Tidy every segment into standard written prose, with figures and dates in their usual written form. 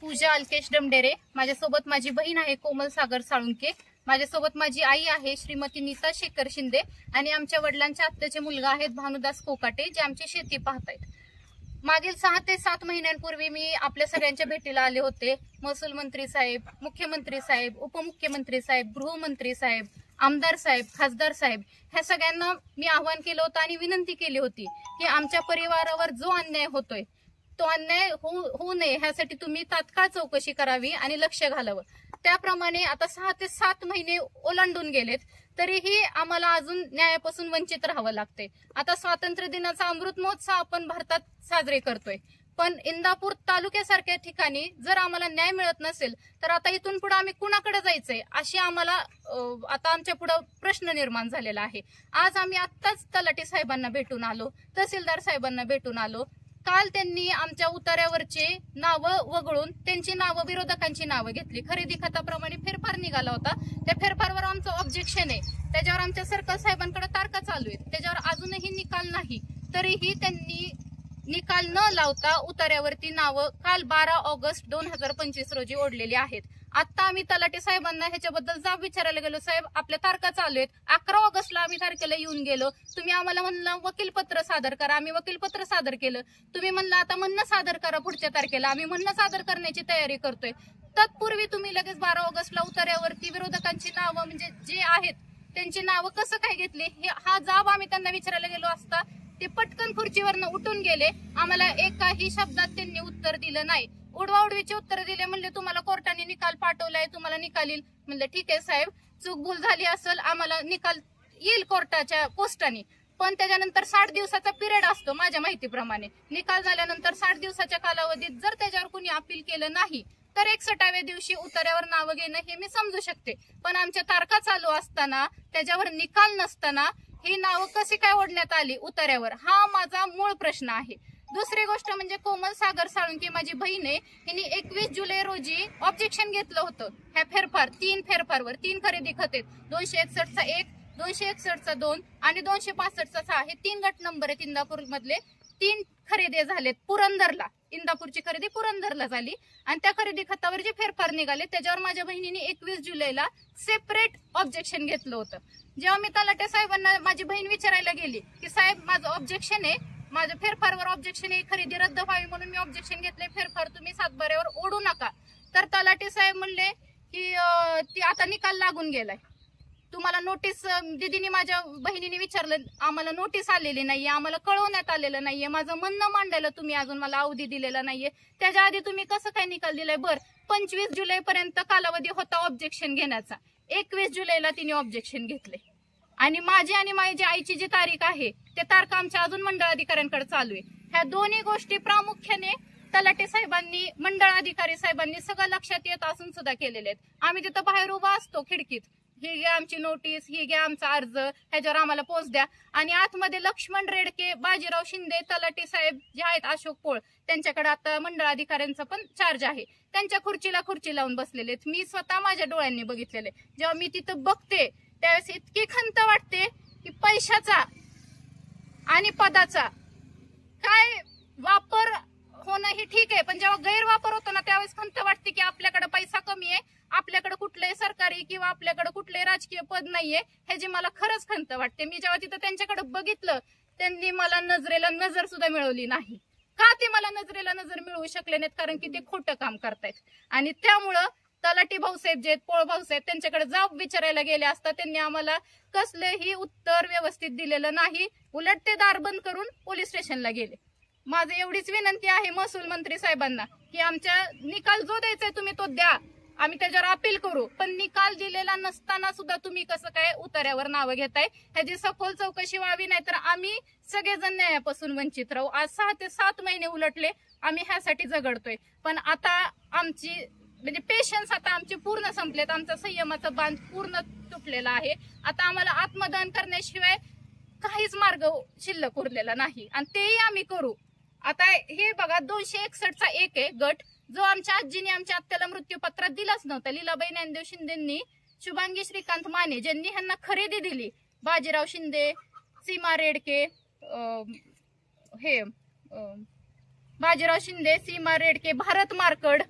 पूजा अल्केश डमडेरे। माझ्यासोबत माझी बहीण आहे कोमल सागर साळुंके। माझ्यासोबत माझी आई आहे श्रीमती नीता शेखर शिंदे आणि आमच्या वडिलांच्या आत्याचे मुलगा आहेत भानुदास कोकाटे, जे आमची शेती पाहतायत। मागील 6 ते 7 महिन्यांपूर्वी मी आपल्या सगळ्यांच्या भेटीला आले होते। महसूल मंत्री साहेब, मुख्यमंत्री साहेब, उपमुख्यमंत्री साहेब, गृहमंत्री साहेब, आमदार साहेब, खासदार साहेब, ह्या सगळ्यांना मी आवाहन केलं होतं आणि विनंती केली होती की आमच्या परिवारावर जो अन्याय होतोय तो अन्याय होऊ नये ह्यासाठी तुम्ही तात्काळ चौकशी करावी आणि लक्ष घालावं। त्याप्रमाणे आता 6 ते 7 महिने ओलांडून गेलेत, तरीही आम्हाला अजून न्यायापासून वंचित राहावं लागतंय। आता स्वातंत्र्य दिनाचा अमृत महोत्सव आपण भारतात साजरे करतोय, पण इंदापूर तालुक्यासारख्या ठिकाणी जर आम्हाला न्याय मिळत नसेल तर आता इथून पुढे आम्ही कुणाकडे जायचंय अशी आम्हाला आता आमच्या पुढे प्रश्न निर्माण झालेला आहे। आज आम्ही आत्ताच तलाठी साहेबांना भेटून आलो, तहसीलदार साहेबांना भेटून आलो। काल त्यांनी आमच्या उतार्यावरचे नावं वगळून त्यांची नावं, विरोधकांची नावं घेतली। खरेदी खताप्रमाणे फेरफार निघाला होता, त्या फेरफारवर आमचं ऑब्जेक्शन आहे, त्याच्यावर आमच्या सर्कल साहेबांकडे तारखा चालू आहेत, त्याच्यावर अजूनही निकाल नाही। तरीही त्यांनी निकाल न लावता उतार्यावरती नावं काल 12 ऑगस्ट 2025 रोजी ओढलेली आहेत। आता आम्ही तलाठी साहेबांना ह्याच्याबद्दल जाब विचारायला गेलो, साहेब आपल्या तारखा चालू आहेत। 11 ऑगस्टला आम्ही तारखेला येऊन गेलो, तुम्ही आम्हाला म्हणलं वकीलपत्र सादर करा, आम्ही वकीलपत्र सादर केलं। तुम्ही म्हणलं आता म्हणणं सादर करा पुढच्या तारखेला, आम्ही म्हणणं सादर करण्याची तयारी करतोय। तत्पूर्वी तुम्ही लगेच 12 ऑगस्टला उतार्यावरती विरोधकांची नावं म्हणजे जे आहेत त्यांची नावं कसं काय घेतली, हा जाब आम्ही त्यांना विचारायला गेलो असता ते पटकन खुर्चीवरनं उठून गेले। आम्हाला एकाही शब्दात त्यांनी उत्तर दिलं नाही, उडवाउडवीचे उत्तर दिले। म्हणले तुम्हाला कोर्टाने निकाल पाठवलाय, तुम्हाला निकाल येईल। म्हणलं ठीक आहे साहेब, चूक भूल झाली असेल, आम्हाला निकाल येईल कोर्टाच्या पोस्टाने, पण त्याच्यानंतर 60 दिवसाचा पिरियड असतो माझ्या माहितीप्रमाणे। निकाल झाल्यानंतर 60 दिवसाच्या कालावधीत जर त्याच्यावर कुणी अपील केलं नाही तर 61व्या दिवशी उतार्यावर नावं घेणं हे मी समजू शकते, पण आमच्या तारखा चालू असताना त्याच्यावर निकाल नसताना ही नावं कशी काय ओढण्यात आली उतार्यावर, हा माझा मूळ प्रश्न आहे। दुसरी गोष्ट म्हणजे कोमल सागर साळुंके माझी बहीण आहे, हिने 21 जुलै रोजी ऑब्जेक्शन घेतलं होतं ह्या तीन फेरफारवर। 3 खरेदी खत आहेत, 261चा 1, 261चा 2 आणि 265चा 6, हे 3 गट नंबर आहेत। इंदापूर मधले 3 खरेदी झालेत पुरंदरला, इंदापूरची खरेदी पुरंदरला झाली आणि त्या खरेदी खतावर जे फेरफार निघाले त्याच्यावर माझ्या बहिणीने 21 जुलैला सेपरेट ऑब्जेक्शन घेतलं होतं। जेव्हा मी तलाठी साहेबांना माझी बहीण विचारायला गेली की साहेब माझं ऑब्जेक्शन आहे, माझ्या फेरफारवर ऑब्जेक्शन आहे, खरेदी रद्द व्हावी म्हणून मी ऑब्जेक्शन घेतले, फेरफार तुम्ही सातबाऱ्यावर ओढू नका, तर तलाठी साहेब म्हणले की ती आता निकाल लागून गेलाय, तुम्हाला नोटीस, दिदीने माझ्या बहिणीने विचारलं, आम्हाला नोटीस आलेली नाहीये, आम्हाला कळवण्यात आलेलं नाहीये, माझं म्हणणं मांडायला तुम्ही अजून मला अवधी दिलेला नाहीये, त्याच्या आधी तुम्ही कसं काय निकाल दिलाय। बर 25 जुलैपर्यंत कालावधी होता ऑब्जेक्शन घेण्याचा, 21 जुलैला तिने ऑब्जेक्शन घेतले आणि माझी आणि माझ्या आईची जी तारीख आहे ते तारखा आमच्या अजून मंडळ अधिकाऱ्यांकडे चालू आहे। ह्या दोन्ही गोष्टी प्रामुख्याने तलाठी साहेबांनी, मंडळ अधिकारी साहेबांनी सगळं लक्षात येत असून सुद्धा केलेले आहेत। आम्ही तिथं बाहेर उभा असतो खिडकीत, ही घ्या आमची नोटीस, ही घ्या आमचा अर्ज, ह्याच्यावर आम्हाला पोच द्या, आणि आतमध्ये लक्ष्मण रेडके, बाजीराव शिंदे, तलाठी साहेब जे आहेत अशोक पोळ, त्यांच्याकडे आता मंडळ अधिकाऱ्यांचा पण चार्ज आहे, त्यांच्या खुर्चीला खुर्ची लावून बसलेले आहेत। मी स्वतः माझ्या डोळ्यांनी बघितलेले। जेव्हा मी तिथं बघते त्यावेळेस इतकी खंत वाटते की पैशाचा आणि पदाचा काय वापर होणं हे ठीक आहे, पण जेव्हा गैरवापर होतो ना त्यावेळेस खंत वाटते की आपल्याकडे पैसा कमी आहे, आपल्याकडे कुठलंही सरकारी किंवा आपल्याकडे कुठलंही राजकीय पद नाहीये, ह्याची मला खरंच खंत वाटते। मी जेव्हा तिथं त्यांच्याकडे बघितलं त्यांनी मला नजरेला नजर सुद्धा मिळवली नाही। का ते मला नजरेला नजर मिळवू शकले नाहीत? कारण की ते खोटं काम करतायत आणि त्यामुळं तलाठी भाऊसाहेब जे आहेत, पोळ भाऊसाहेब, त्यांच्याकडे जाब विचारायला गेले असता त्यांनी आम्हाला कसलेही उत्तर व्यवस्थित दिलेलं नाही, उलट ते दार बंद करून पोलीस स्टेशनला गेले। माझं एवढीच विनंती आहे महसूल मंत्री साहेबांना की आमच्या निकाल जो द्यायचाय तुम्ही तो द्या, आम्ही त्याच्यावर अपील करू, पण निकाल दिलेला नसताना सुद्धा तुम्ही कसं काय उतार्यावर नावं घेताय, ह्याची सखोल चौकशी व्हावी, नाहीतर आम्ही सगळेजण न्यायापासून वंचित राहू। आज 6 ते 7 महिने उलटले, आम्ही ह्यासाठी झगडतोय, पण आता आमची म्हणजे पेशन्स आता आमचे पूर्ण संपलेत, आमचा संयमाचा बांध पूर्ण तुटलेला आहे। आता आम्हाला आत्मदहन करण्याशिवाय काहीच मार्ग शिल्लक उरलेला नाही आणि तेही आम्ही करू। आता हे बघा 261चा 1 आहे गट, जो आमच्या आजीने आमच्या आत्याला मृत्यूपत्रात दिलाच नव्हता। लीलाबाई ज्ञानदेव शिंदेंनी, शुभांगी श्रीकांत माने ज्यांनी ह्यांना खरेदी दिली, बाजीराव शिंदे, सीमा रेडके, बाजीराव शिंदे, सीमा रेडके, भारत मार्कड,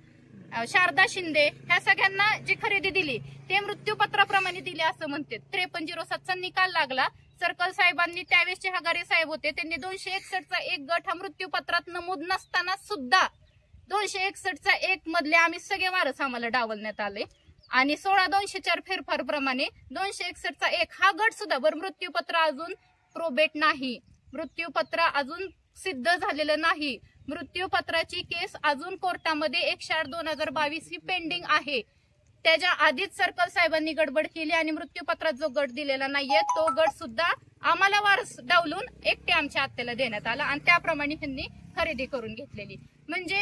शारदा शिंदे ह्या सगळ्यांना जी खरेदी दिली ते मृत्यूपत्राप्रमाणे दिली असं म्हणते. 5307चा निकाल लागला. सर्कल साहेबांनी त्यावेळेसचे हगारे साहेब होते, त्यांनी 261चा एक गट हा मृत्यूपत्रात नमूद नसताना सुद्धा 261चा एक मधले आम्ही सगळे वारस आम्हाला डावलण्यात आले आणि 16-204 फेरफार प्रमाणे 261चा एक हा गट सुद्धा बरं मृत्यूपत्र अजून प्रोबेट नाही, मृत्यूपत्र अजून सिद्ध झालेलं नाही, मृत्यूपत्राची केस अजून कोर्टामध्ये 1/8/2022 ही पेंडिंग आहे. त्याच्या आधीच सर्कल साहेबांनी गडबड केली आणि मृत्यूपत्रात जो गट दिलेला नाहीये तो गट सुद्धा आम्हाला वारस डावलून एकटे आमच्या आत्याला देण्यात आला आणि त्याप्रमाणे त्यांनी खरेदी करून घेतलेली. म्हणजे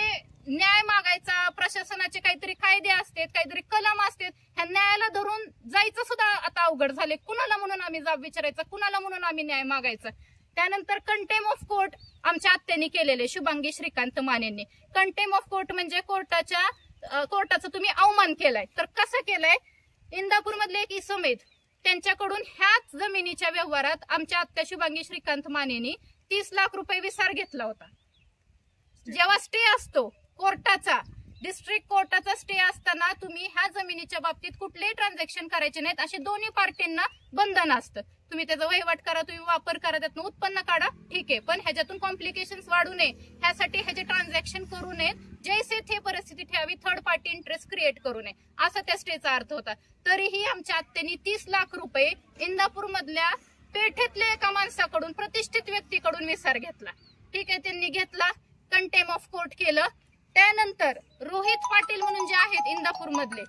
न्याय मागायचा, प्रशासनाचे काहीतरी कायदे असतात, काहीतरी कलम असतात, ह्या न्यायाला धरून जायचं सुद्धा आता अवघड झाले. कुणाला म्हणून आम्ही जाब विचारायचा, कुणाला म्हणून आम्ही न्याय मागायचा. त्यानंतर कंटेम ऑफ कोर्ट आमच्या आत्याने केलेले शुभांगी श्रीकांत मानेंनी. कंटेम ऑफ कोर्ट म्हणजे कोर्टाचा तुम्ही अवमान केलाय. तर कसं केलंय, इंदापूर मधले एक इसम आहेत त्यांच्याकडून ह्याच जमिनीच्या व्यवहारात आमच्या आत्या शुभांगी श्रीकांत मानेंनी 30 लाख रुपये विसार घेतला होता. जेव्हा स्टे असतो कोर्टाचा, डिस्ट्रिक्ट कोर्टाचा स्टे असताना तुम्ही ह्या जमिनीच्या बाबतीत कुठलेही ट्रान्झॅक्शन करायचे नाहीत, असे दोन्ही पार्टींना बंधन असतं. तुम्ही त्याचा वहिवाट करा, तुम्ही वापर करा, त्यातून उत्पन्न काढा, ठीक आहे, पण ह्याच्यातून कॉम्प्लिकेशन्स वाढू नये ह्यासाठी ह्याचे ट्रान्झॅक्शन करू नयेत, जैसे थे परिस्थिती ठेवावी, थर्ड पार्टी इंटरेस्ट क्रिएट करू नये असा त्या स्टेचा अर्थ होता. तरीही आमच्या आत्यानी 30 लाख रुपये इंदापूर मधल्या पेठेतल्या एका माणसाकडून, प्रतिष्ठित व्यक्तीकडून विसार घेतला. ठीक आहे, त्यांनी घेतला, कंटेम ऑफ कोर्ट केलं. त्यानंतर रोहित पाटील म्हणून जे आहेत इंदापूर मधले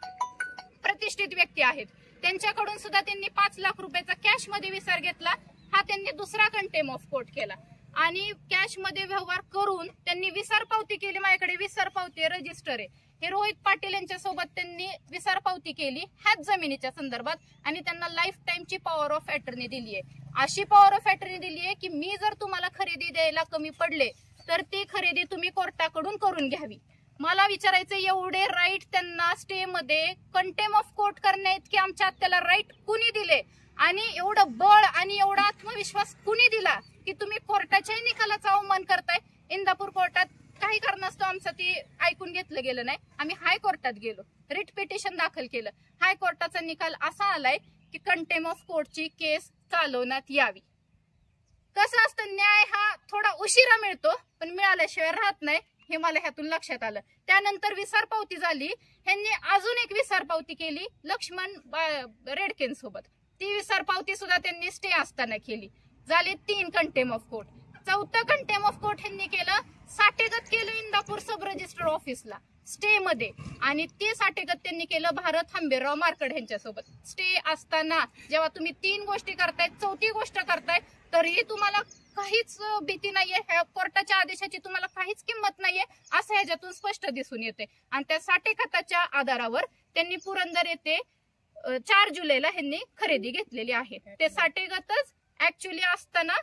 प्रतिष्ठित व्यक्ती आहेत त्यांच्याकडून सुद्धा त्यांनी 5 लाख रुपयाचा कॅश मध्ये विसार घेतला. हा त्यांनी दुसरा कंटेम ऑफ कोर्ट केला आणि कॅश मध्ये व्यवहार करून त्यांनी विसार पावती केली. माझ्याकडे विसार पावती रजिस्टर आहे. हे रोहित पाटील यांच्या सोबत त्यांनी विसार पावती केली ह्याच जमिनीच्या संदर्भात आणि त्यांना लाईफ टाइमची पॉवर ऑफ अटर्नी दिली आहे. अशी पॉवर ऑफ अटर्नी दिली आहे की मी जर तुम्हाला खरेदी द्यायला कमी पडले तर ती खरेदी तुम्ही कोर्टाकडून करून घ्यावी. मला विचारायचं, एवढे राईट त्यांना स्टे मध्ये कंटेम ऑफ कोर्ट करण्यात की आमच्या आत्याला राईट कुणी दिले आणि एवढं बळ आणि एवढा आत्मविश्वास कुणी दिला की तुम्ही कोर्टाच्याही निकालाचा अवमान करताय. इंदापूर कोर्टात काही कारणास्तव आमचं ती ऐकून घेतलं गेलं नाही. आम्ही हायकोर्टात गेलो, रिट पिटिशन दाखल केलं. हायकोर्टाचा निकाल असा आलाय की कंटेम ऑफ कोर्टची केस चालवण्यात यावी. कसं असतं, न्याय हा थोडा उशिरा मिळतो पण मिळाल्याशिवाय राहत नाही हे मला ह्यातून लक्षात आलं. त्यानंतर विसार पावती झाली, ह्यांनी अजून एक विसार पावती केली लक्ष्मण रेडकेंसोबत. ती विसार पावती सुद्धा त्यांनी स्टे असताना केली. झाले 3 कंटेम ऑफ कोर्ट. 4थं कंटेम ऑफ कोर्ट ह्यांनी केलं, साठेगत केलं इंदापूर सब रजिस्टर ऑफिसला स्टे मध्ये आणि ते साठेगत त्यांनी केलं भारत हंबीरराव मार्कड यांच्यासोबत. स्टे असताना जेव्हा तुम्ही 3 गोष्टी करताय, 4थी गोष्ट करताय तरीही तुम्हाला काहीच भीती नाहीये, ह्या कोर्टाच्या आदेशाची तुम्हाला काहीच किंमत नाहीये असं ह्याच्यातून स्पष्ट दिसून येते. आणि त्या साठेगताच्या आधारावर त्यांनी पुरंदर येथे 4 जुलैला ह्यांनी खरेदी घेतलेली आहे. ते साठेगतच ऍक्च्युअली असताना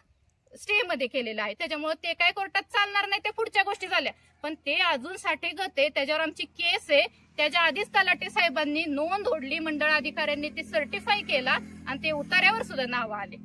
स्टे मध्ये केलेलं आहे, त्याच्यामुळे ते काय कोर्टात चालणार नाही, ते पुढच्या गोष्टी झाल्या. पण ते अजून साठेगत आहे, त्याच्यावर आमची केस आहे. त्याच्या आधीच तलाटे साहेबांनी नोंद ओढली, मंडळ अधिकाऱ्यांनी ते सर्टिफाय केला आणि ते उतार्यावर सुद्धा नाव आले.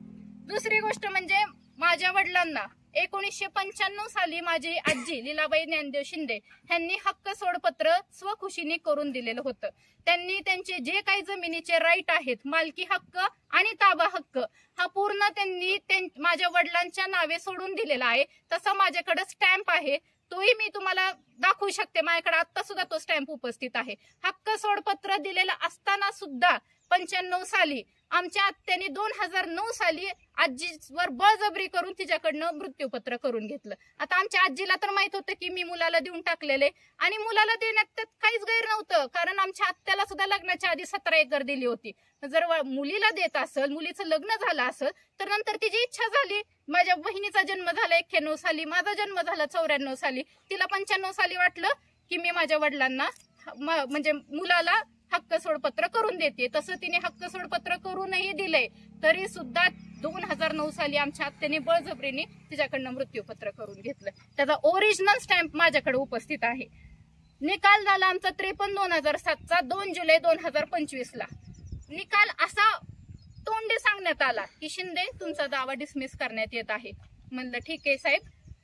दुसरी गोष्ट म्हणजे माझ्या वडिलांना 1995 साली माझी आजी लीलाबाई ज्ञानदेव शिंदे यांनी हक्क सोडपत्र स्वखुशीने करून दिलेलं होतं. त्यांनी त्यांचे जे काही जमिनीचे राईट आहेत, मालकी हक्क आणि ताबा हक्क हा पूर्ण त्यांनी माझ्या वडिलांच्या नावे सोडून दिलेला आहे. तसा माझ्याकडे स्टॅम्प आहे, तोही मी तुम्हाला दाखवू शकते. माझ्याकडे आता सुद्धा तो स्टॅम्प उपस्थित आहे. हक्क सोडपत्र दिलेलं असताना सुद्धा 95 साली आमच्या आत्याने 2009 साली आजीवर बळजबरी करून तिच्याकडनं मृत्यूपत्र करून घेतलं. आता आमच्या आजीला तर माहित होतं की मी मुलाला देऊन टाकलेले आणि मुलाला देण्यात त्यात काहीच गैर नव्हतं, कारण आमच्या आत्याला सुद्धा लग्नाच्या आधी 17 एकर दिली होती. जर मुलीला देत असेल, मुलीचं लग्न झालं असेल तर नंतर तिची इच्छा झाली. माझ्या बहिणीचा जन्म झाला 91 साली, माझा जन्म झाला 94 साली, तिला 95 साली वाटलं की मी माझ्या वडिलांना म्हणजे मुलाला हक्क सोडपत्र करून देते. तसं तिने हक्क सोडपत्र करूनही दिले तरी सुद्धा 2009 साली आमच्या आत्याने बळजबरीने तिच्याकडनं मृत्यूपत्र करून घेतलं. त्याचा ओरिजिनल स्टॅम्प माझ्याकडे उपस्थित आहे. निकाल झाला आमचा 53/2007चा 2 जुलै 2025 ला. निकाल असा तोंडी सांगण्यात आला की शिंदे तुमचा दावा डिसमिस करण्यात येत आहे. म्हणलं ठीक आहे साहेब,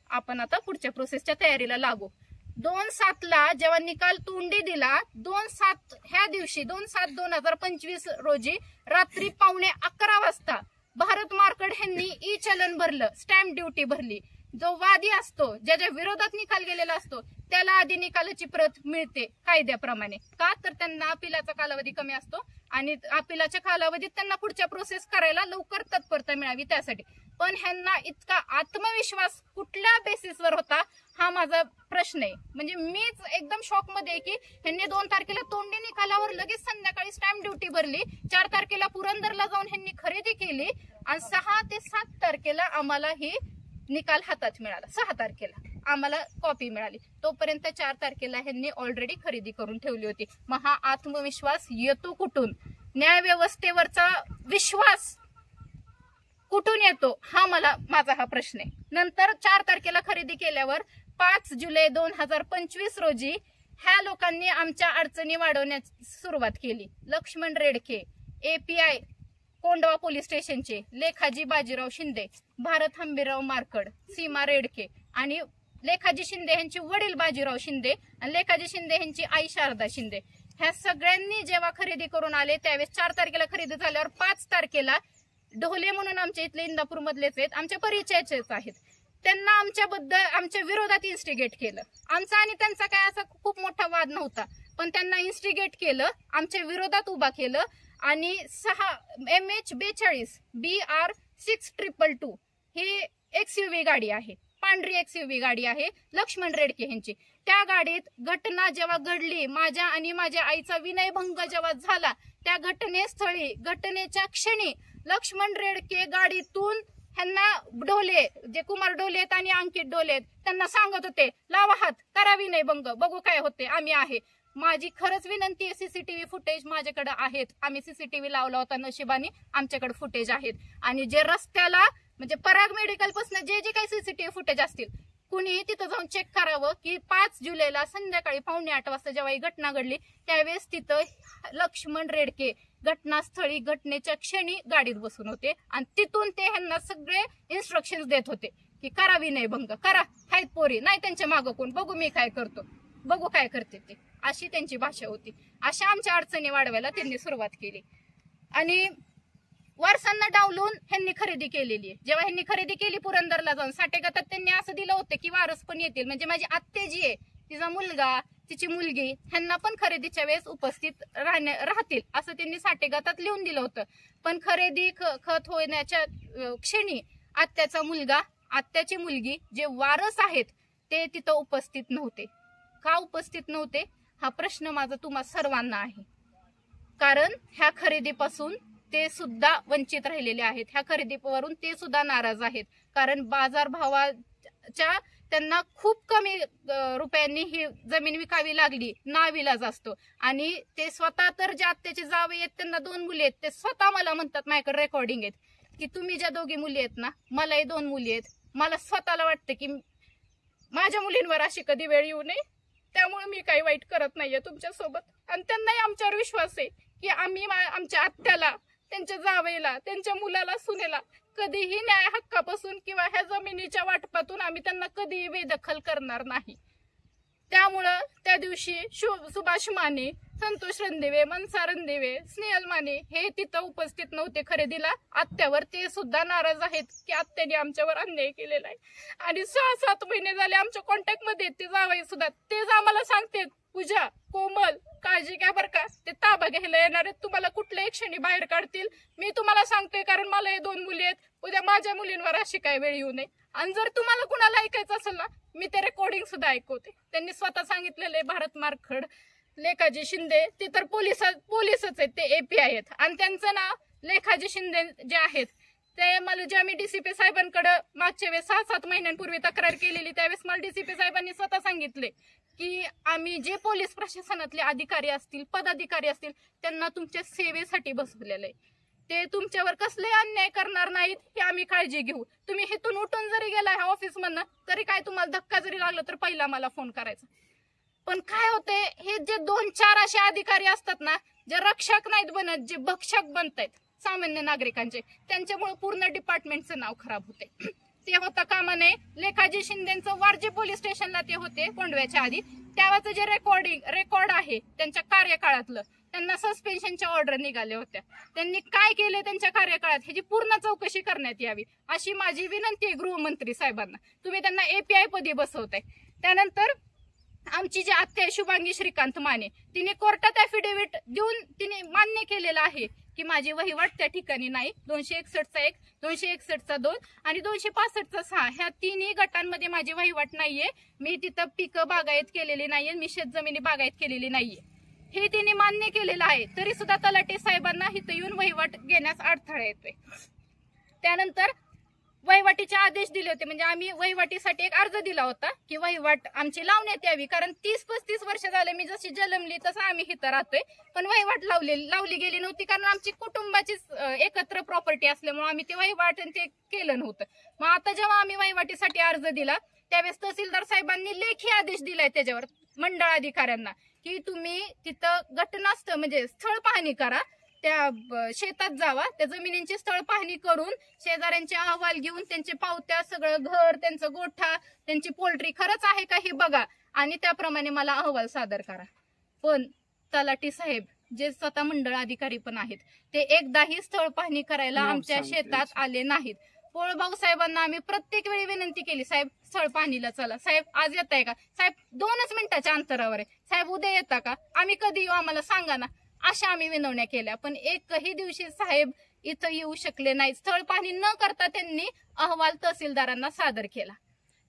आपण आता पुढच्या प्रोसेसच्या तयारीला लागू. 2/7 जेव्हा निकाल तोंडी दिला, 2/7 ह्या दिवशी 2/7/2025 रोजी रात्री 11:15 वाजता भारत मार्कड यांनी ई चलन भरलं, स्टॅम्प ड्युटी भरली. जो वादी असतो, ज्याच्या विरोधात निकाल गेलेला असतो, त्याला आधी निकालाची प्रत मिळते कायद्याप्रमाणे. का तर त्यांना अपिलाचा कालावधी कमी असतो आणि अपिलाच्या कालावधीत त्यांना पुढच्या प्रोसेस करायला लवकर तत्परता मिळावी त्यासाठी. पण ह्यांना इतका आत्मविश्वास कुठल्या बेसिसवर होता हा माझा प्रश्न आहे. म्हणजे मीच एकदम शॉक मध्ये आहे की ह्यांनी 2 तारखेला तोंडी निकालावर लगेच संध्याकाळी स्टॅम्प ड्युटी भरली, 4 तारखेला पुरंदरला जाऊन ह्यांनी खरेदी केली आणि 6 ते 7 तारखेला आम्हाला ही निकाल हातात मिळाला. 6 तारखेला आम्हाला कॉपी मिळाली. तोपर्यंत 4 तारखेला ह्यांनी ऑलरेडी खरेदी करून ठेवली होती. मग हा आत्मविश्वास येतो कुठून? न्याय व्यवस्थेवरचा विश्वास कुठून येतो हा माझा हा प्रश्न आहे. नंतर 4 तारखेला खरेदी केल्यावर 5 जुलै 2025 रोजी ह्या लोकांनी आमच्या अडचणी वाढवण्यास सुरुवात केली. लक्ष्मण रेडके, API कोंडवा पोलीस स्टेशनचे लेखाजी बाजीराव शिंदे, भारत हंबीरराव मार्कड, सीमा रेडके आणि लेखाजी शिंदे यांचे वडील बाजीराव शिंदे आणि लेखाजी शिंदे यांची आई शारदा शिंदे, ह्या सगळ्यांनी जेव्हा खरेदी करून आले त्यावेळेस 4 तारखेला खरेदी झाल्यावर 5 तारखेला ढोले म्हणून आमच्या इथले इंदापूर मधलेच आहेत, आमच्या परिचयाचेच आहेत, त्यांना आमच्याबद्दल आमच्या विरोधात इन्स्टिगेट केलं. आमचा आणि त्यांचा काय असा खूप मोठा वाद नव्हता, पण त्यांना इन्स्टिगेट केलं, आमच्या विरोधात उभा केलं आणि 6 MH42 BR 6222 ही XUV गाडी आहे, पांढरी XUV गाडी आहे लक्ष्मण रेडके यांची. त्या गाडीत घटना जेव्हा घडली, माझ्या आणि माझ्या आईचा विनयभंग जेव्हा झाला, त्या घटनेस्थळी घटनेच्या क्षणी लक्ष्मण रेडके गाडीतून ह्यांना डोले, जे कुमार डोले आहेत आणि अंकित डोले आहेत, त्यांना सांगत होते लावा हात, करा विनयभंग, बघू काय होते, आम्ही आहे. माझी खरंच विनंती आहे, CCTV फुटेज माझ्याकडे आहेत, आम्ही CCTV लावला होता, नशिबाने आमच्याकडे फुटेज आहेत. आणि जे रस्त्याला म्हणजे पराग मेडिकल पासून जे जे काही CCTV फुटेज असतील, कुणी तिथं जाऊन चेक करावं की 5 जुलैला संध्याकाळी 7:45 वाजता जेव्हा ही घटना घडली त्यावेळेस तिथं लक्ष्मण रेडके घटनास्थळी घटनेच्या क्षणी गाडीत बसून होते आणि तिथून ते ह्यांना सगळे इन्स्ट्रक्शन देत होते की करा विनयभंग, करा, आहेत पोरी, नाही त्यांच्या मागं कोण, बघू मी काय करतो, बघू काय करते ते, अशी त्यांची भाषा होती. अशा आमच्या अडचणी वाढवायला त्यांनी सुरुवात केली आणि वारसांना डावलून ह्यांनी खरेदी केलेली आहे. जेव्हा ह्यांनी खरेदी केली पुरंदरला जाऊन साठेगतात त्यांनी असं दिलं होतं की वारस पण येतील, म्हणजे माझी आत्या जी आहे तिचा मुलगा, तिची मुलगी ह्यांना पण खरेदीच्या वेळेस उपस्थित राहतील असं त्यांनी साठेगतात लिहून दिलं होतं. पण खरेदी खत होण्याच्या क्षणी आत्याचा मुलगा, आत्याची मुलगी जे वारस आहेत ते तिथं उपस्थित नव्हते. का उपस्थित नव्हते हा प्रश्न माझा तुम्हा सर्वांना आहे. कारण ह्या खरेदीपासून ते सुद्धा वंचित राहिलेले आहेत, ह्या खरेदीवरून ते सुद्धा नाराज आहेत. कारण बाजारभावाच्या त्यांना खूप कमी रुपयांनी ही जमीन विकावी लागली, नाविलाज असतो. आणि ते स्वतः तर जे आत्याचे जावे आहेत त्यांना 2 मुली आहेत, ते स्वतः मला म्हणतात, माझ्याकडे रेकॉर्डिंग आहेत की तुम्ही ज्या 2 मुली आहेत ना, मलाही 2 मुली आहेत, मला स्वतःला वाटतं की माझ्या मुलींवर अशी कधी वेळ येऊ नये, त्यामुळे मी काही वाईट करत नाहीये तुमच्यासोबत. आणि त्यांनाही आमच्यावर विश्वास आहे की आम्ही आमच्या आत्याला, त्यांच्या जावेला, त्यांच्या मुलाला, सुनेला कधीही न्याय हक्कापासून किंवा ह्या जमिनीच्या वाटपातून आम्ही त्यांना कधीही बेदखल करणार नाही. त्यामुळं त्या दिवशी सुभाष माने, संतोष रणदिवे, मनसा रणदिवे, स्नेहल माने हे तिथं उपस्थित नव्हते खरेदीला आत्यावर. ते सुद्धा नाराज आहेत की आत्याने आमच्यावर अन्याय केलेला आहे. आणि 6-7 महिने झाले आमच्या कॉन्टॅक्ट मध्ये ते जावई सुद्धा, तेच आम्हाला सांगतात पूजा, कोमल काळजी घ्या बरं का, ते ताबा घ्यायला येणार आहेत, तुम्हाला कुठल्याही क्षणी बाहेर काढतील. मी तुम्हाला सांगतोय कारण मला हे 2 मुली आहेत, उद्या माझ्या मुलींवर अशी काय वेळ येऊ नये. आणि जर तुम्हाला कुणाला ऐकायचं असेल ना, मी ते रेकॉर्डिंग सुद्धा ऐकवते. त्यांनी स्वतः सांगितलेले भारत मार्कड, लेखाजी शिंदे, ते तर पोलिसच आहेत, ते API आहेत. आणि त्यांचं नाव लेखाजी शिंदे जे आहेत ते मला, जेव्हा मी DCP साहेबांकडे मागच्या वेळेस 6-7 महिन्यांपूर्वी तक्रार केलेली त्यावेळेस मला DCP साहेबांनी स्वतः सांगितले की आम्ही जे पोलीस प्रशासनातले अधिकारी असतील, पदाधिकारी असतील, त्यांना तुमच्या सेवेसाठी बसवलेलं आहे, ते तुमच्यावर कसले अन्याय करणार नाहीत हे आम्ही काळजी घेऊ. तुम्ही हेतून उठून जरी गेला ह्या ऑफिस मधनं तरी काय तुम्हाला धक्का जरी लागला तर पहिला मला फोन करायचा. पण काय होते, हे जे 2-4 असे अधिकारी असतात ना, जे रक्षक नाहीत बनत, जे भक्षक बनतायत सामान्य नागरिकांचे, त्यांच्यामुळे पूर्ण डिपार्टमेंटचं नाव खराब होते. ते होता कामा नये. लेखाजी शिंदेचं वारजे पोलीस स्टेशनला ते होते कोंडव्याच्या आधी, त्यावेळेचं जे रेकॉर्ड आहे त्यांच्या कार्यकाळातलं, त्यांना सस्पेन्शनच्या ऑर्डर निघाल्या होत्या. त्यांनी काय केले त्यांच्या कार्यकाळात ह्याची पूर्ण चौकशी करण्यात यावी अशी माझी विनंती आहे गृहमंत्री साहेबांना. तुम्ही त्यांना API पदी बसवताय. त्यानंतर आमची जी आत्या आहे शुभांगी श्रीकांत माने, तिने कोर्टात ऍफिडेव्हिट देऊन तिने मान्य केलेलं आहे की माझी वहिवाट त्या ठिकाणी नाही. 261चा 1, 261चा 2 आणि 265चा 6 ह्या तिन्ही गटांमध्ये माझी वहिवाट नाहीये. मी तिथं पिकं बागायत केलेली नाहीये, मी शेतजमिनी बागायत केलेली नाहीये, हे तिने मान्य केलेलं आहे. तरी सुद्धा तलाठी साहेबांना इथं येऊन वहिवाट घेण्यास अडथळा येतोय. त्यानंतर वहिवाटीचे आदेश दिले होते, म्हणजे आम्ही वहिवाटीसाठी एक अर्ज दिला होता की वहिवाट आमची लावण्यात यावी, कारण 30-35 वर्ष झाले मी जशी जन्मली तसं आम्ही इथं राहतोय, पण वहिवाट लावली गेली नव्हती, कारण आमची कुटुंबाचीच एकत्र प्रॉपर्टी असल्यामुळे आम्ही ते वहिवाट ते केलं नव्हतं. मग आता जेव्हा आम्ही वहिवाटीसाठी अर्ज दिला त्यावेळेस तहसीलदार साहेबांनी लेखी आदेश दिलाय त्याच्यावर मंडळ अधिकाऱ्यांना की तुम्ही तिथं घटनास्थळ म्हणजे स्थळ पाहणी करा, त्या शेतात जावा, त्या जमिनींची स्थळ पाहणी करून शेजाऱ्यांचे अहवाल घेऊन त्यांचे पावत्या, सगळं घर, त्यांचं गोठा, त्यांची पोल्ट्री खरंच आहे का हे बघा आणि त्याप्रमाणे मला अहवाल सादर करा. पण तलाठी साहेब जे स्वतः मंडळ अधिकारी पण आहेत ते एकदाही स्थळ पाहणी करायला आमच्या शेतात आले नाहीत. पोळभाऊ साहेबांना आम्ही प्रत्येक वेळी विनंती केली, साहेब स्थळ पाहणीला चला, साहेब आज येत आहे का, साहेब 2 मिनिटाच्या अंतरावर आहे, साहेब उद्या येता का, आम्ही कधी येऊ आम्हाला सांगा ना, अशा आम्ही विनवण्या केल्या. पण एकही दिवशी साहेब इथं येऊ शकले नाही. स्थळ पाहणी न करता त्यांनी अहवाल तहसीलदारांना सादर केला.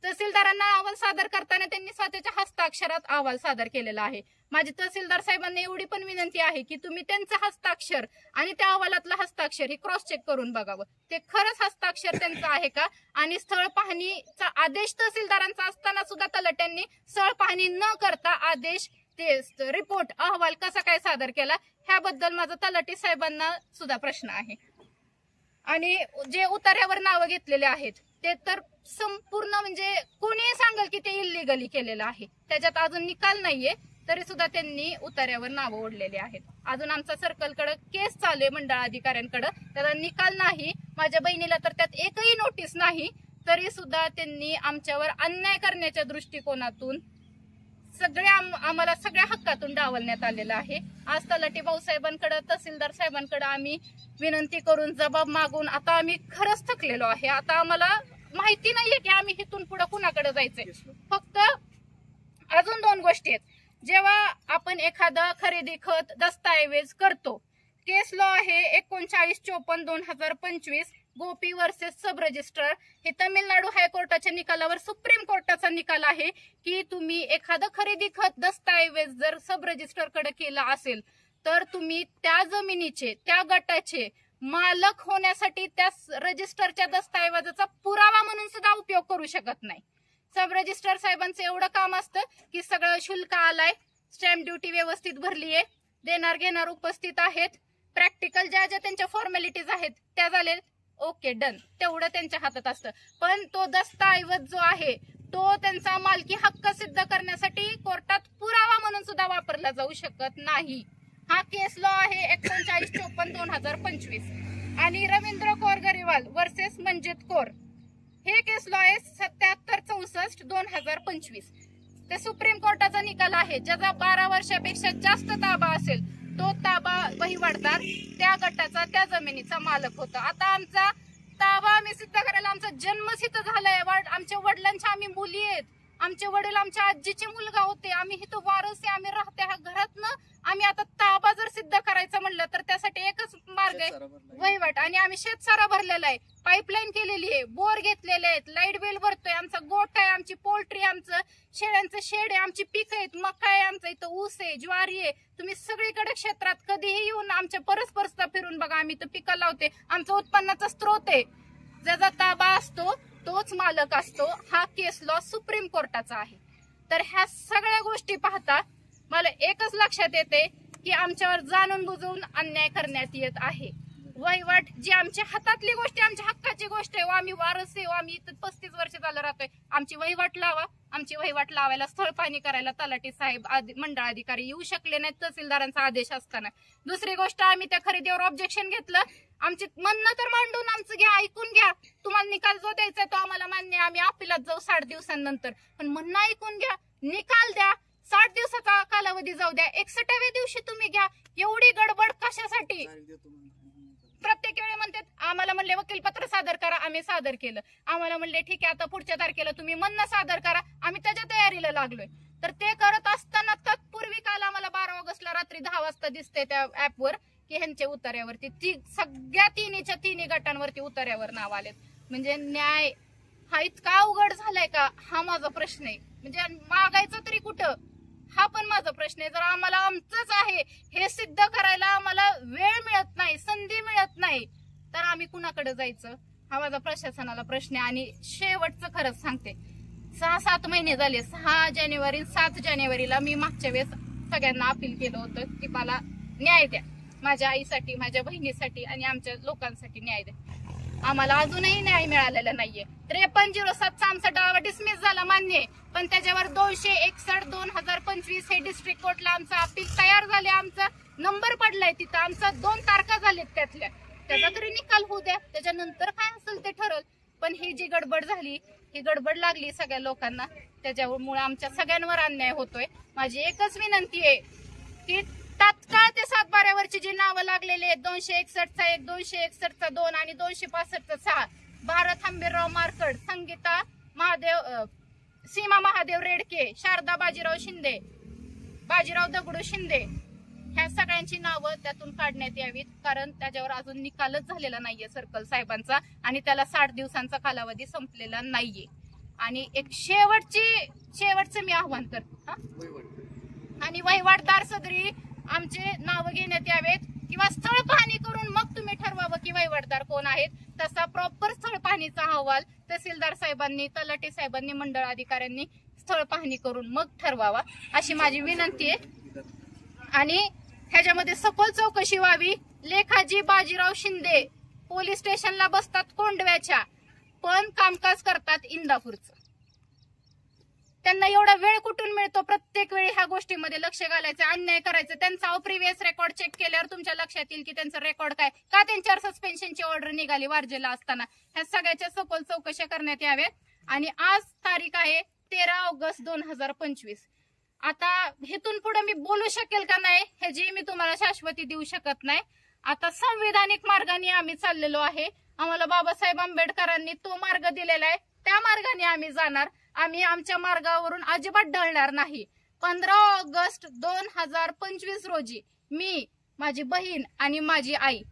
तहसीलदारांना अहवाल सादर करताना त्यांनी स्वतःच्या हस्ताक्षरात अहवाल सादर केलेला आहे. माझी तहसीलदार साहेबांना एवढी पण विनंती आहे की तुम्ही त्यांचं हस्ताक्षर आणि त्या अहवालातलं हस्ताक्षर हे क्रॉस चेक करून बघावं, ते खरंच हस्ताक्षर त्यांचं आहे का. आणि स्थळ पाहणीचा आदेश तहसीलदारांचा असताना सुद्धा तलाट्यांनी स्थळ पाहणी न करता आदेश ते रिपोर्ट अहवाल कसा काय सादर केला, ह्याबद्दल माझा तलाठी साहेबांना सुद्धा प्रश्न आहे. आणि जे उतार्यावर नावं घेतलेले आहेत ते तर संपूर्ण म्हणजे कोणीही सांगेल की ते इल्लीगली केलेलं आहे, त्याच्यात अजून निकाल नाहीये तरी सुद्धा त्यांनी उतार्यावर नावं ओढलेली आहेत. अजून आमचा सर्कलकडे केस चालू आहे मंडळ अधिकाऱ्यांकडे, त्याचा निकाल नाही. माझ्या बहिणीला तर त्यात एकही नोटीस नाही, तरी सुद्धा त्यांनी आमच्यावर अन्याय करण्याच्या दृष्टिकोनातून आम्हाला सगळ्या हक्कातून डावलण्यात आलेलं आहे. आज तलाठी भाऊसाहेबांकडे, तहसीलदार साहेबांकडे आम्ही विनंती करून जबाब मागून आता आम्ही खरंच थकलेलो आहे. आता आम्हाला माहिती नाहीये की आम्ही इथून पुढे कुणाकडे जायचंय. फक्त अजून 2 गोष्टी आहेत. जेव्हा आपण एखादा खरेदी खत दस्तऐवज करतो, केस लॉ आहे 3954/2025 गोपी वर्सेस सब रजिस्ट्रार, हे तमिळनाडू हायकोर्टाच्या निकालावर सुप्रीम कोर्टाचा निकाल आहे की तुम्ही एखादं खरेदी खत दस्तऐवज जर सब रजिस्ट्रार कडे केला असेल तर तुम्ही त्या जमिनीचे, त्या गटाचे मालक होण्यासाठी त्या रजिस्टरच्या दस्तऐवजाचा पुरावा म्हणून सुद्धा उपयोग करू शकत नाही. सब रजिस्ट्रार साहेबांचं एवढं काम असतं की सगळं शुल्क आलाय, स्टॅम्प ड्युटी व्यवस्थित भरली आहे, देणार घेणार उपस्थित आहेत, प्रॅक्टिकल ज्या त्यांच्या फॉर्मॅलिटीज आहेत त्या झाले, ओके डन, तेवढं त्यांच्या हातात असतं. पण तो दस्तऐवज जो आहे तो त्यांचा मालकी हक्क सिद्ध करण्यासाठी कोर्टात पुरावा म्हणून सुद्धा वापरला जाऊ शकत नाही. हा केस लॉ आहे 3954/2025. आणि रवींद्र कौर गरिवाल वर्सेस मंजित कौर, हे केस लॉ आहे 7764/2025. ते सुप्रीम कोर्टाचा निकाल आहे. ज्याचा 12 वर्षापेक्षा जास्त ताबा असेल तो ताबा वहिवाटदार त्या गटाचा, त्या जमिनीचा मालक होता. आता आमचा ताबा आम्ही सिद्ध करायला आमचा जन्म सिद्ध झालाय. आमच्या वडिलांच्या आम्ही मुली आहेत, आमचे वडील आमच्या आजीचे मुलगा होते, आम्ही इथं वारस आहे, आम्ही राहते ह्या घरातनं. आम्ही आता ताबा जर सिद्ध करायचं म्हणलं तर त्यासाठी एकच मार्ग आहे, वहिवाट. आणि आम्ही शेतसारा भरलेला आहे, पाईपलाईन केलेली आहे, बोर घेतलेले आहेत, लाईट बिल भरतोय, आमचा गोठा आहे, आमची पोल्ट्री, आमचं शेळ्यांचं शेड आहे, आमची पिकं आहेत, मका आहे, आमचं इथं ऊस आहे, ज्वारी आहे. तुम्ही सगळीकडे क्षेत्रात कधीही येऊन आमच्या परस्पर फिरून बघा, आम्ही इथं पिकं लावते, आमचा उत्पन्नाचा स्त्रोत आहे. ज्याचा ताबा असतो तोच मालक असतो. हा केस लॉ सुप्रीम कोर्टाचा आहे. तर ह्या सगळ्या गोष्टी पाहता मला एकच लक्षात येते की आमच्यावर जाणून बुजून अन्याय करण्यात येत आहे. वहिवाट जी आमच्या हातातली गोष्ट, आमच्या हक्काची गोष्ट आहे, आम्ही वारस आहे, आम्ही इथं 35 वर्ष झालं राहतोय, आमची वहिवाट लावा, आमची वहिवाट लावायला, स्थळ पाहणी करायला तलाठी साहेब मंडळ अधिकारी येऊ शकले नाहीत तहसीलदारांचा आदेश असताना. दुसरी गोष्ट, आम्ही त्या खरेदीवर ऑब्जेक्शन घेतलं. आमची म्हणणं तर मांडून आमचं घ्या, ऐकून घ्या. तुम्हाला निकाल जो द्यायचा तो आम्हाला मान्य, आम्ही अपिलात जाऊ 60 दिवसांनंतर. पण म्हणणं ऐकून घ्या, निकाल द्या. 60 दिवसाचा कालावधी जाऊ द्या, 61व्या दिवशी तुम्ही घ्या. एवढी गडबड कशासाठी? प्रत्येक वेळी म्हणतात, आम्हाला म्हणले वकीलपत्र सादर करा, आम्ही सादर केलं. आम्हाला म्हणले ठीक आहे, आता पुढच्या तारखेला तुम्ही म्हणणं सादर करा, आम्ही त्याच्या तयारीला लागलोय. तर ते करत असताना तत्पूर्वी काल आम्हाला 12 ऑगस्टला रात्री 10 वाजता दिसते त्या ऍपवर की ह्यांच्या उतार्यावरती सगळ्या तिन्ही गटांवरती उतार्यावर नाव आलेत. म्हणजे न्याय हा इतका अवघड झालाय का, हा माझा प्रश्न आहे. म्हणजे मागायचं तरी कुठं, हा पण माझा प्रश्न आहे. जर आम्हाला आमचंच आहे हे सिद्ध करायला आम्हाला वेळ मिळत नाही, संधी मिळत नाही, तर आम्ही कुणाकडे जायचं, हा माझा प्रशासनाला प्रश्न आहे. आणि शेवटचं खरंच सांगते, 6-7 महिने झाले. 6 जानेवारी 7 जानेवारीला मी मागच्या वेळेस सगळ्यांना अपील केलं होतं की मला न्याय द्या, माझ्या आईसाठी, माझ्या बहिणीसाठी आणि आमच्या लोकांसाठी न्याय द्या. आम्हाला अजूनही न्याय मिळालेला नाहीये. 5307चा आमचा दावा डिसमिस झाला, मान्य, पण त्याच्यावर 201/2025 हे डिस्ट्रिक्ट कोर्टला आमचं अपील तयार झाले. आमचा नंबर पडलाय तिथं, आमचा 2 तारखा झालेत त्यातल्या. त्याचा तरी निकाल होऊ द्या, त्याच्यानंतर काय असेल ते ठरल. पण ही जी गडबड झाली, ही गडबड लागली सगळ्या लोकांना, त्याच्यामुळे आमच्या सगळ्यांवर अन्याय होतोय. माझी एकच विनंती आहे की तात्काळ ते 7/12वरची जी नावं लागलेली आहेत, 261चा 1, 261चा 2 आणि 265चा 6, भारत हंबीरराव मारकड, संगीता महादेव, सीमा महादेव रेडके, शारदा बाजीराव शिंदे, बाजीराव दगडू शिंदे, ह्या सगळ्यांची नावं त्यातून काढण्यात यावीत. कारण त्याच्यावर अजून निकालच झालेला नाहीये सर्कल साहेबांचा आणि त्याला 60 दिवसांचा कालावधी संपलेला नाहीये. आणि एक शेवटचं मी आव्हान करते, आणि वहिवाटदार सदरी आमचे नाव घेण्यात यावेत किंवा स्थळ पाहणी करून मग तुम्ही ठरवावं की वहिवाटदार कोण आहेत. तसा प्रॉपर स्थळ पाहणीचा अहवाल तहसीलदार साहेबांनी, तलाठी साहेबांनी, मंडळ अधिकाऱ्यांनी स्थळ पाहणी करून मग ठरवावा, अशी माझी विनंती आहे. आणि ह्याच्यामध्ये सखोल चौकशी व्हावी. लेखाजी बाजीराव शिंदे पोलीस स्टेशनला बसतात कोंडव्याच्या, पण कामकाज करतात इंदापूरचं. त्यांना एवढा वेळ कुठून मिळतो प्रत्येक वेळी ह्या गोष्टीमध्ये लक्ष घालायचं, अन्याय करायचं? त्यांचा प्रिव्हियस रेकॉर्ड चेक केल्यावर तुमच्या लक्षात येईल की त्यांचा रेकॉर्ड काय, का त्यांच्यावर सस्पेन्शनची ऑर्डर निघाली वारजेला असताना. ह्या सगळ्याच्या सखोल चौकशा करण्यात याव्यात. आणि आज तारीख आहे 13 ऑगस्ट 2025. आता हेतून पुढे मी बोलू शकेल का नाही ह्याची मी तुम्हाला शाश्वती देऊ शकत नाही. आता संविधानिक मार्गाने आम्ही चाललेलो आहे. आम्हाला बाबासाहेब आंबेडकरांनी तो मार्ग दिलेला आहे, त्या मार्गाने आम्ही जाणार. आम्ही आमच्या मार्गावरून अजिबात ढळणार नाही. 15 ऑगस्ट 2025 रोजी मी, माझी बहीण आणि माझी आई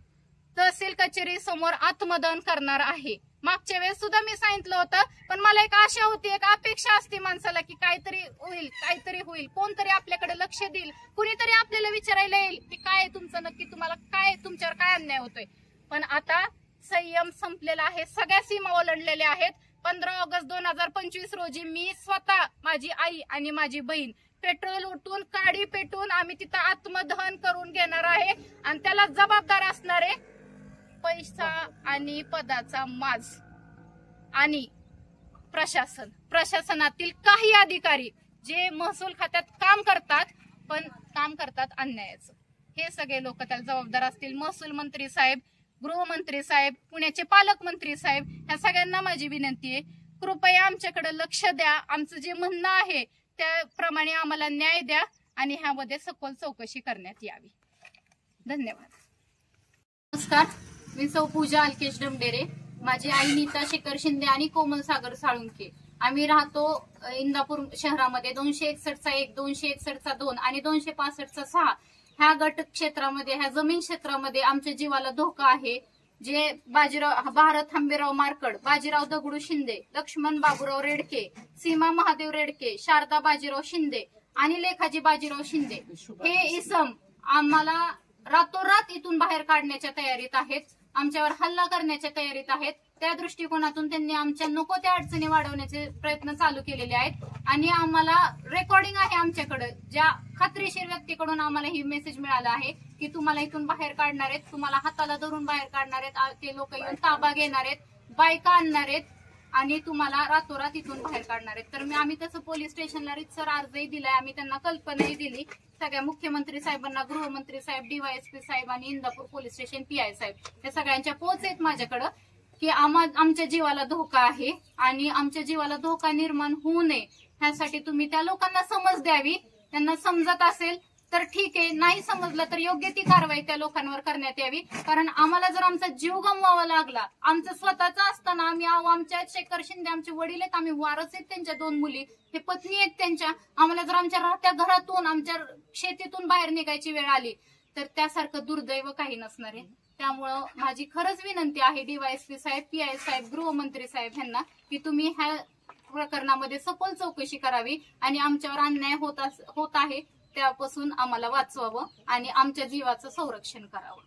तहसील कचेरी समोर आत्मदहन करणार आहे. मागच्या वेळेस सुद्धा मी सांगितलं होतं, पण मला एक आशा होती, एक अपेक्षा असते माणसाला की काहीतरी होईल, कोणतरी आपल्याकडे लक्ष देईल, कुणीतरी आपल्याला विचारायला येईल की काय तुमचं नक्की, तुम्हाला काय, तुमच्यावर काय अन्याय होतोय. पण आता संयम संपलेला आहे, सगळ्या सीमा ओलांडलेल्या आहेत. 15 ऑगस्ट 2025 रोजी मी स्वतः, माझी आई आणि माझी बहीण पेट्रोल उठून, काडी पेटून आम्ही तिथं आत्मदहन करून घेणार आहे. आणि त्याला जबाबदार असणारे पैसा आणि पदाचा माज आणि प्रशासनातील काही अधिकारी जे महसूल खात्यात काम करतात अन्यायाचं, हे सगळे लोक त्याला जबाबदार असतील. महसूल मंत्री साहेब, गृहमंत्री साहेब, पुण्याचे पालकमंत्री साहेब, ह्या सगळ्यांना माझी विनंती आहे, कृपया आमच्याकडे लक्ष द्या. आमचं जे म्हणणं आहे त्याप्रमाणे आम्हाला न्याय द्या आणि ह्यामध्ये सखोल चौकशी करण्यात यावी. धन्यवाद. नमस्कार, मी सौ पूजा अलकेश डमडेरे. माझी आई नीता शेखर शिंदे आणि कोमल सागर साळुंके. आम्ही राहतो इंदापूर शहरामध्ये. 261चा 1, 261चा 2 आणि 265चा 6 ह्या गट क्षेत्रामध्ये, ह्या जमीन क्षेत्रामध्ये आमच्या जीवाला धोका आहे. जे भारत हंबीरराव मारकड, बाजीराव दगडू शिंदे, लक्ष्मण बाबूराव रेडके, सीमा महादेव रेडके, शारदा बाजीराव शिंदे आणि लेखाजी बाजीराव शिंदे हे इसम आम्हाला रातोरात इथून बाहेर काढण्याच्या तयारीत आहेत, आमच्यावर हल्ला करण्याच्या तयारीत आहेत. त्या दृष्टिकोनातून त्यांनी आमच्या नको त्या अडचणी वाढवण्याचे प्रयत्न चालू केलेले आहेत. आणि आम्हाला रेकॉर्डिंग आहे आमच्याकडे, ज्या खात्रीशीर व्यक्तीकडून आम्हाला ही मेसेज मिळाला आहे की तुम्हाला इथून बाहेर काढणार आहेत, तुम्हाला हाताला धरून बाहेर काढणार आहेत, ते लोक येऊन ताबा घेणार आहेत, बायका आणणार आहेत आणि तुम्हाला रातोरात इथून बाहेर काढणार आहेत. तर आम्ही तसं पोलीस स्टेशनला रितसर अर्जही दिलाय, आम्ही त्यांना कल्पनाही दिली, सगळ्या मुख्यमंत्री साहेबांना, गृहमंत्री साहेब, डीवायएसपी साहेब आणि इंदापूर पोलीस स्टेशन पीआय साहेब या सगळ्यांच्या पोच आहेत माझ्याकडं की आमच्या जीवाला धोका आहे आणि आमच्या जीवाला धोका निर्माण होऊ नये ह्यासाठी तुम्ही त्या लोकांना समज द्यावी. त्यांना समजत असेल तर ठीक आहे, नाही समजलं तर योग्य ती कारवाई त्या लोकांवर करण्यात यावी. कारण आम्हाला जर आमचा जीव गमवावा लागला, आमचं स्वतःचा असताना आम्ही आमच्या शेखर शिंदे आमचे वडील आहेत, आम्ही वारस आहेत, त्यांच्या 2 मुली, हे पत्नी आहेत त्यांच्या, आम्हाला जर आमच्या राहत्या घरातून आमच्या शेतीतून बाहेर निघायची वेळ आली तर त्यासारखं दुर्दैव काही नसणार आहे. त्यामुळं माझी खरंच विनंती आहे डीवायएसपी साहेब, पीआय साहेब, गृहमंत्री साहेब यांना की तुम्ही ह्या प्रकरणामध्ये सखोल चौकशी करावी आणि आमच्यावर अन्याय होत आहे त्यापासून आम्हाला वाचवावं आणि आमच्या जीवाचं संरक्षण करावं.